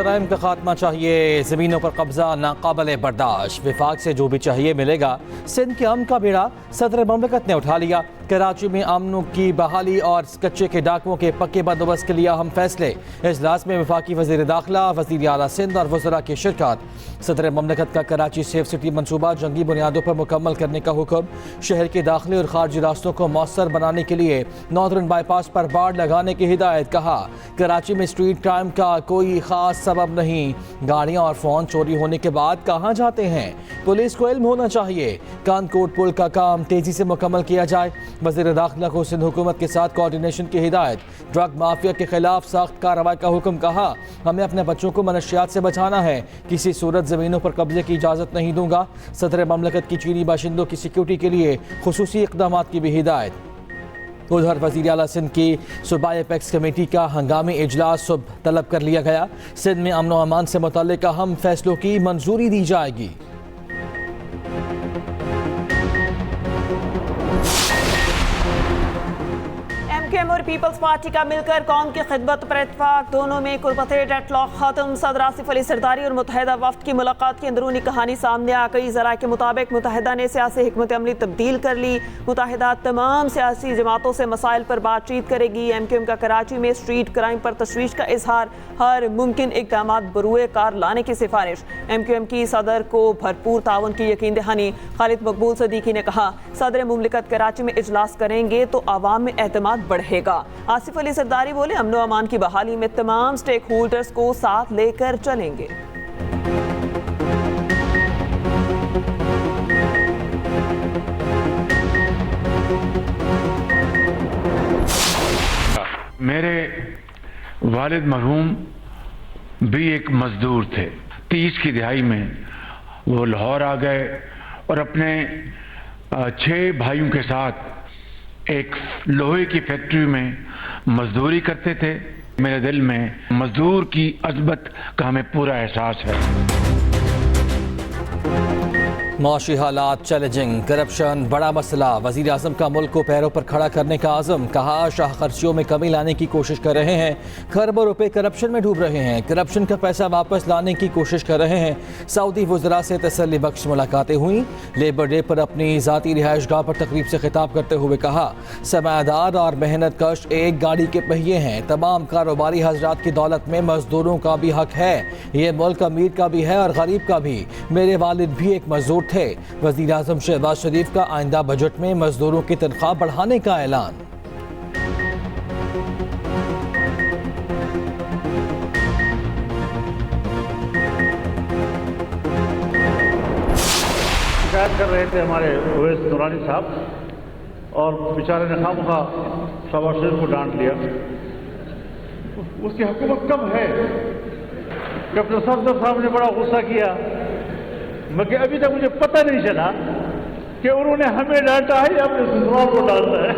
जराइम का खात्मा चाहिए, ज़मीनों पर कब्जा नाकाबिले बर्दाश्त, विफाक से जो भी चाहिए मिलेगा। सिंध के अमन का बेड़ा सदर ममलकत ने उठा लिया। कराची में अमन की बहाली और कच्चे के डाकुओं के पक्के बंदोबस्त के लिए अहम फैसले। इजलास में वफाकी वज़ीर दाखिला, वज़ीर आला सिंध और वज़रा की शिरकत। सदर ममलकत का कराची सेफ सिटी मनसूबा जंगी बुनियादों पर मुकम्मल करने का हुक्म। शहर के दाखिले और खारजी रास्तों को मौसर बनाने के लिए नॉर्दर्न बाईपास पर बाड़ लगाने की हिदायत। कहा कराची में स्ट्रीट क्राइम का कोई खास सबब नहीं, गाड़ियां और फोन चोरी होने के बाद कहां जाते हैं, पुलिस को इल्म होना चाहिए। कानकोट पुल का काम तेजी से मुकम्मल किया जाए। वज़ीर दाखिला को सिंध हुकूमत के साथ कोऑर्डिनेशन की हिदायत। ड्रग माफिया के खिलाफ सख्त कार्रवाई का हुक्म। कहा हमें अपने बच्चों को मनशियात से बचाना है, किसी सूरत ज़मीनों पर कब्जे की इजाज़त नहीं दूंगा। सदर ममलकत की चीनी बाशिंदों की सिक्योरिटी के लिए खुसूसी इक़दाम की भी हिदायत। उधर वज़ीर आला सिंध की सूबाई एपेक्स कमेटी का हंगामी इजलास सुबह तलब कर लिया गया। सिंध में अमन व अमान से मुताल्लिक़ अहम फैसलों की मंजूरी दी जाएगी। एमक्यूएम और पीपल्स पार्टी का मिलकर कौम की खिदमत पर इत्तेफाक, दोनों में कुर्बत डेडलॉक खत्म। सदर आसिफ अली सरदारी और मुत्तहिदा वफ्द की मुलाकात की अंदरूनी कहानी सामने आ गई। ज़रा के मुताबिक मुत्तहिदा ने सियासी हिकमत अमली तब्दील कर ली। मुत्तहिदा तमाम सियासी जमातों से मसाइल पर बातचीत करेगी। एमक्यूएम का कराची में स्ट्रीट क्राइम पर तशवीश का इजहार, हर मुमकिन इक़दाम बरूए कार लाने की सिफारिश। एमक्यूएम की सदर को भरपूर ताउन की यकीन दहानी। खालिद मकबूल सदीकी ने कहा सदर मुमलिकत कराची में इजलास करेंगे तो आवाम में एतमाद बढ़ेगा। आसिफ अली सरदारी बोले अमन व अमान की बहाली में तमाम स्टेक होल्डर्स को साथ लेकर चलेंगे। मेरे वालिद मरहूम भी एक मजदूर थे। 30 की दिहाई में वो लाहौर आ गए और अपने 6 भाइयों के साथ एक लोहे की फैक्ट्री में मजदूरी करते थे। मेरे दिल में मजदूर की अज़मत का हमें पूरा एहसास है। माशी हालात चैलेंजिंग, करप्शन बड़ा मसला। वज़ीर आज़म का मुल्क को पैरों पर खड़ा करने का आज़म। कहा शाह खर्चियों में कमी लाने की कोशिश कर रहे हैं, खरबों रुपए करप्शन में डूब रहे हैं, करप्शन का पैसा वापस लाने की कोशिश कर रहे हैं। सऊदी वज़रा से तसल्ली बख्श मुलाकातें हुई। लेबर डे पर अपनी ज़ाती रिहाइश गाह पर तकरीब से खिताब करते हुए कहा सरमायादार और मेहनत कश एक गाड़ी के पहिए हैं। तमाम कारोबारी हजरात की दौलत में मजदूरों का भी हक है। ये मुल्क अमीर का भी है और गरीब का भी। मेरे वालिद भी एक मजदूर थे। वज़ीर आज़म शहबाज शरीफ का आइंदा बजट में मजदूरों की तनख्वाह बढ़ाने का ऐलान। शिकायत कर रहे थे हमारे ओवैस नूरानी साहब और बेचारे ने खामखा शहबाज शरीफ को डांट लिया। उसकी हुकूमत कब है? कैप्टन सफदर साहब ने बड़ा गुस्सा किया, मगर अभी तक मुझे पता नहीं चला कि उन्होंने हमें डांटा है या अपने ससुराल को डांटा है।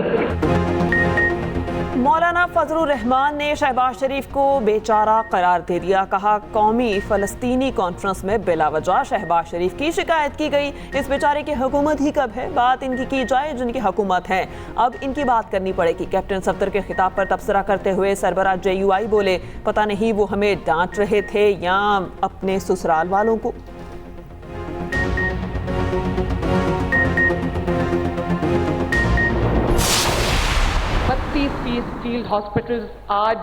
मौलाना फजलुर रहमान ने शहबाज शरीफ को बेचारा करार दे दिया। कहा कौमी फ़लस्तीनी कॉन्फ्रेंस में बिलावजह शहबाज शरीफ की शिकायत की गई। इस बेचारे की हुकूमत ही कब है? बात इनकी की जाए जिनकी हुकूमत है, अब इनकी बात करनी पड़ेगी। कैप्टन सफदर के खिताब पर तबसरा करते हुए सरबराह JUI बोले पता नहीं वो हमें डांट रहे थे या अपने ससुराल वालों को। फील्ड हॉस्पिटल्स आज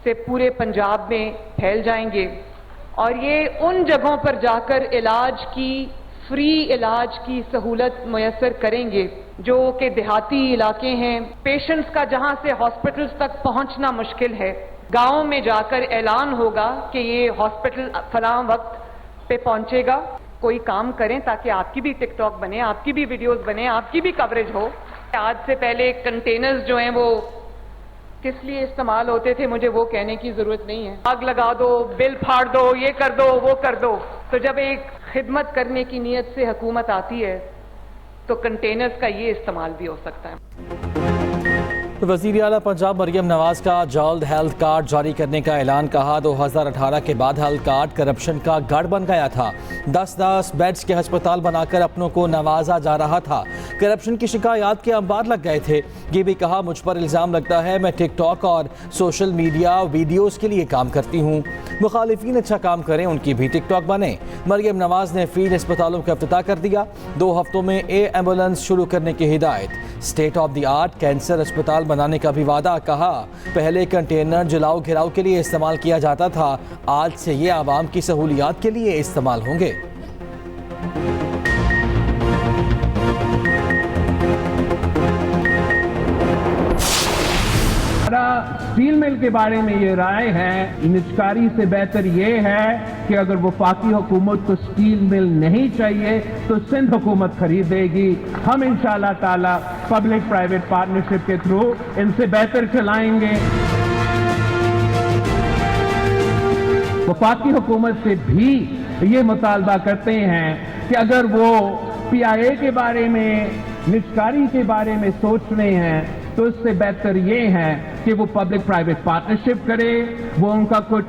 से पूरे पंजाब में फैल जाएंगे और ये उन जगहों पर जाकर फ्री इलाज की सहूलत मुयस्सर करेंगे जो कि देहाती इलाके हैं। पेशेंट्स का जहां से हॉस्पिटल्स तक पहुंचना मुश्किल है, गांव में जाकर ऐलान होगा कि ये हॉस्पिटल फलां वक्त पे पहुंचेगा। कोई काम करें ताकि आपकी भी टिकटॉक बने, आपकी भी वीडियोस बने, आपकी भी कवरेज हो। आज से पहले कंटेनर्स जो हैं वो किस लिए इस्तेमाल होते थे मुझे वो कहने की जरूरत नहीं है। आग लगा दो, बिल फाड़ दो, ये कर दो, वो कर दो। तो जब एक खिदमत करने की नीयत से हुकूमत आती है तो कंटेनर्स का ये इस्तेमाल भी हो सकता है। वज़ीर आला पंजाब मरियम नवाज का जल्द हेल्थ कार्ड जारी करने का ऐलान। कहा 2018 के बाद हेल्थ कार्ड करप्शन का गढ़ बन गया था। 10-10 बेड्स के अस्पताल बनाकर अपनों को नवाजा जा रहा था। करप्शन की शिकायत के अंबार लग गए थे। ये भी कहा मुझ पर इल्ज़ाम लगता है मैं टिकटॉक और सोशल मीडिया वीडियोस के लिए काम करती हूँ। मुखालिफिन अच्छा काम करें, उनकी भी टिकटॉक बने। मरियम नवाज ने फ्री अस्पतालों का इफ्तिताह कर दिया। 2 हफ्तों में एम्बुलेंस शुरू करने की हिदायत। State of the art cancer अस्पताल बनाने का भी वादा। कहा पहले कंटेनर जलाओ घिराव के लिए इस्तेमाल किया जाता था, आज से ये आवाम की सहूलियात के लिए इस्तेमाल होंगे। स्टील मिल के बारे में ये राय है, निजकारी से बेहतर ये है कि अगर वफाकी हुकूमत को स्टील मिल नहीं चाहिए तो सिंध हुकूमत खरीदेगी। हम इंशाअल्लाह ताला पब्लिक प्राइवेट पार्टनरशिप के थ्रू इनसे बेहतर चलाएंगे। वफाकी हुकूमत से भी ये मुतालबा करते हैं कि अगर वो PIA के बारे में, निजकारी के बारे में सोच रहे हैं तो इससे बेहतर ये है कि वो पब्लिक प्राइवेट पार्टनरशिप करे, वो उनका कुछ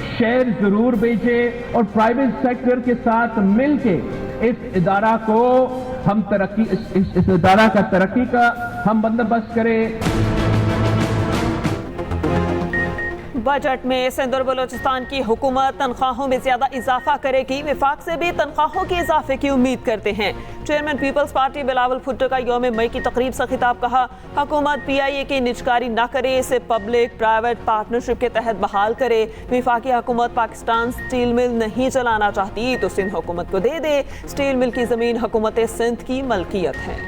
शेयर जरूर बेचे और प्राइवेट सेक्टर के साथ मिलके इस इदारा को हम तरक्की, इस इदारा का तरक्की का हम बंदोबस्त करें। बजट में सिंध और बलोचिस्तान की हुकूमत तनख्वाहों में ज्यादा इजाफा करेगी। विफाक से भी तनख्वाहों के इजाफे की उम्मीद करते हैं। चेयरमैन पीपल्स पार्टी बिलावल भुट्टो का यौम मई की तकरीब से खिताब। कहा हुकूमत PIA की निजकारी न करे, इसे पब्लिक प्राइवेट पार्टनरशिप के तहत बहाल करे। विफाकी हुकूमत पाकिस्तान स्टील मिल नहीं चलाना चाहती तो सिंध हुकूमत को दे दे। स्टील मिल की जमीन हुकूमत सिंध की मलकियत है।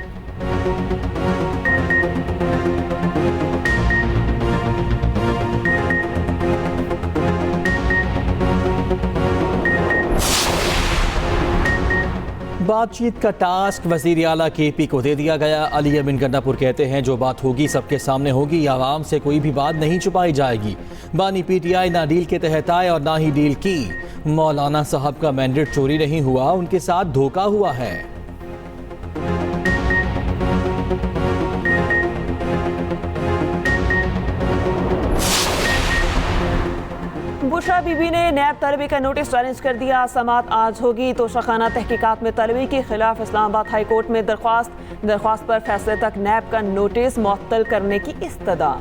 बातचीत का टास्क वज़ीर आला KP को दे दिया गया। अली अमीन गंडापुर कहते हैं जो बात होगी सबके सामने होगी, आवाम से कोई भी बात नहीं छुपाई जाएगी। बानी PTI ना डील के तहत आए और ना ही डील की। मौलाना साहब का मैंडेट चोरी नहीं हुआ, उनके साथ धोखा हुआ है। बुशरा बीबी ने नैब तलबी का नोटिस चैलेंज कर दिया। समात आज होगी तो शखाना तहकीकात में तलबी के खिलाफ इस्लामाबाद हाई कोर्ट में दरख्वास्त पर फैसले तक नैब का नोटिस मुअत्तल करने की इस्तदा।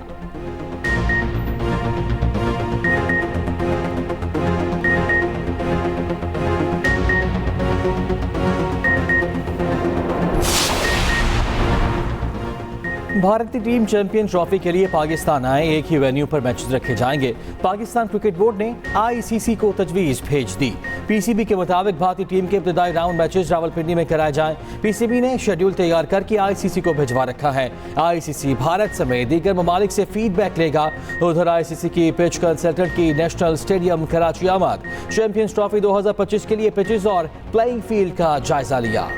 भारतीय टीम चैंपियन ट्रॉफी के लिए पाकिस्तान आए। एक ही वेन्यू पर मैचेस रखे जाएंगे। पाकिस्तान क्रिकेट बोर्ड ने ICC को तजवीज़ भेज दी। PCB के मुताबिक भारतीय टीम के इब्तदाई राउंड मैचेस रावलपिंडी में कराए जाएं। PCB ने शेड्यूल तैयार करके ICC को भिजवा रखा है। ICC भारत समेत दीगर ममालिक से फीडबैक लेगा। उधर ICC की पिच कंसल्टेंट की नेशनल स्टेडियम कराची आमद। चैंपियंस ट्रॉफी 2025 के लिए पिचेस और प्लेइंग फील्ड का जायजा लिया।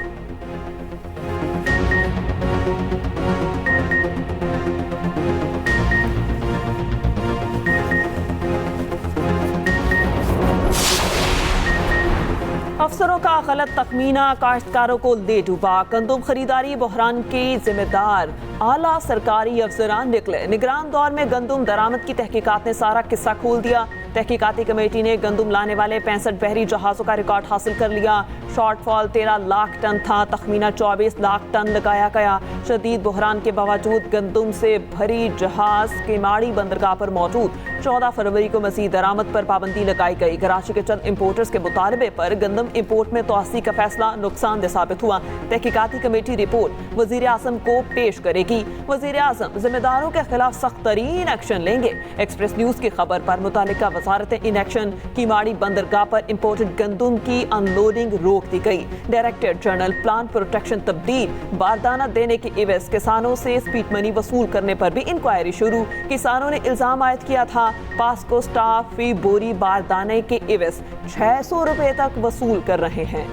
अफसरों का गलत तखमीना काश्तकारों को ले डूबा। गंदम खरीदारी बहरान के जिम्मेदार आला सरकारी अफसरान निकले। निगरान दौर में गंदम दरामद की तहकीकात ने सारा किस्सा खोल दिया। तहकीकाती कमेटी ने गंदम लाने वाले 65 बहरी जहाज़ों का रिकॉर्ड हासिल कर लिया। शॉर्टफॉल 13 लाख टन था, तखमीना 24 लाख टन लगाया गया। शदीद बहरान के बावजूद गंदम से भरी जहाज केमाड़ी बंदरगाह पर मौजूद। 14 फरवरी को मज़ीद दरामद पर पाबंदी लगाई गई। कराची के चंद इम्पोर्टर्स के मुतालबे पर गंदम इम्पोर्ट में तोसी का फैसला नुकसानदेह साबित हुआ। तहकीकाती कमेटी रिपोर्ट वज़ीर आज़म को पेश करेगी। वज़ीर आज़म जिम्मेदारों के खिलाफ सख्त तरीन एक्शन लेंगे। एक्सप्रेस न्यूज़ की खबर पर मुतालिका वजारत इन एक्शन कीमाड़ी बंदरगाह पर इम्पोर्टेड गंदम की अनलोडिंग रोक दी गई। डायरेक्टर जनरल प्लान प्रोटेक्शन तब्दील बारदाना देने के एवज किसानों से स्पीड मनी वसूल करने पर भी इंक्वायरी शुरू। किसानों ने इल्जाम आयद किया था पास्को स्टाफ फी बोरी बारदाने के एवज 600 रुपए तक वसूल कर रहे हैं।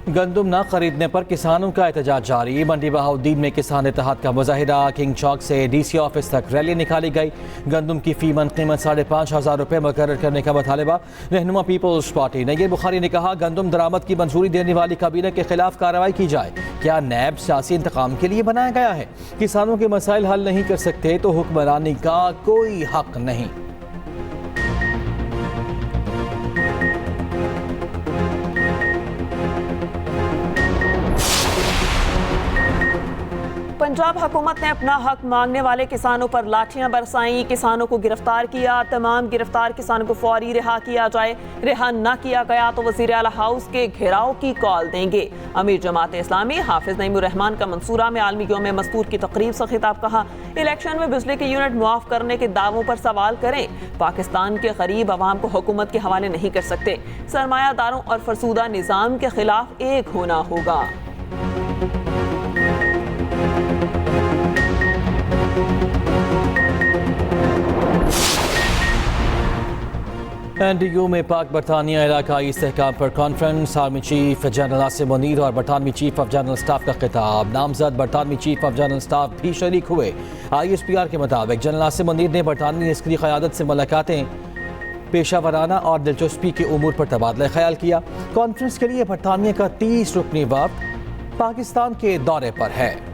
गंदम न खरीदने पर किसानों का एहतजाज जारी। मंडी बहाउद्दीन में किसान इत्तेहाद का मुजाहिरा। किंग चौक से DC ऑफिस तक रैली निकाली गई। गंदम की फी मन कीमत 5,500 रुपये मुकर्रर करने का मुतालबा। रहनुमा पीपल्स पार्टी नय्यर बुखारी ने कहा गंदम दरामद की मंजूरी देने वाली काबीना के खिलाफ कार्रवाई की जाए। क्या नैब सियासी इंतकाम के लिए बनाया गया है? किसानों के मसाइल हल नहीं कर सकते तो हुक्मरानी का कोई हक नहीं। पंजाब हुकूमत ने अपना हक मांगने वाले किसानों पर लाठियां बरसाई, किसानों को गिरफ्तार किया। तमाम गिरफ्तार किसानों को फौरी रिहा किया जाए। रिहा न किया गया तो वज़ीर आला हाउस के घेराव की कॉल देंगे। अमीर जमात इस्लामी हाफिज नईमुर रहमान का मंसूरा में आलमी यौम मस्तूर की तकरीब से खिताब। कहा, इलेक्शन में बिजली के यूनिट मुआफ करने के दावों पर सवाल करें। पाकिस्तान के गरीब अवाम को हुकूमत के हवाले नहीं कर सकते। सरमायादारों और फरसूदा निज़ाम के खिलाफ एक होना होगा। NDU में पाक बरतानिया इलाकाई इस्तेहकाम पर conference. Army chief general Asim Munir और बरतानवी चीफ ऑफ जनरल स्टाफ का खिताब। नामजद बरतानवी चीफ ऑफ जनरल स्टाफ भी शरीक हुए। ISPR के मुताबिक जनरल आसिम मुनीर ने बरतानवी अस्करी क़यादत से मुलाकातें, पेशा वराना और दिलचस्पी के उमूर पर तबादला ख्याल किया। कॉन्फ्रेंस के लिए बरतानिया का 30 रुकनी वफ़द पाकिस्तान के दौरे पर है।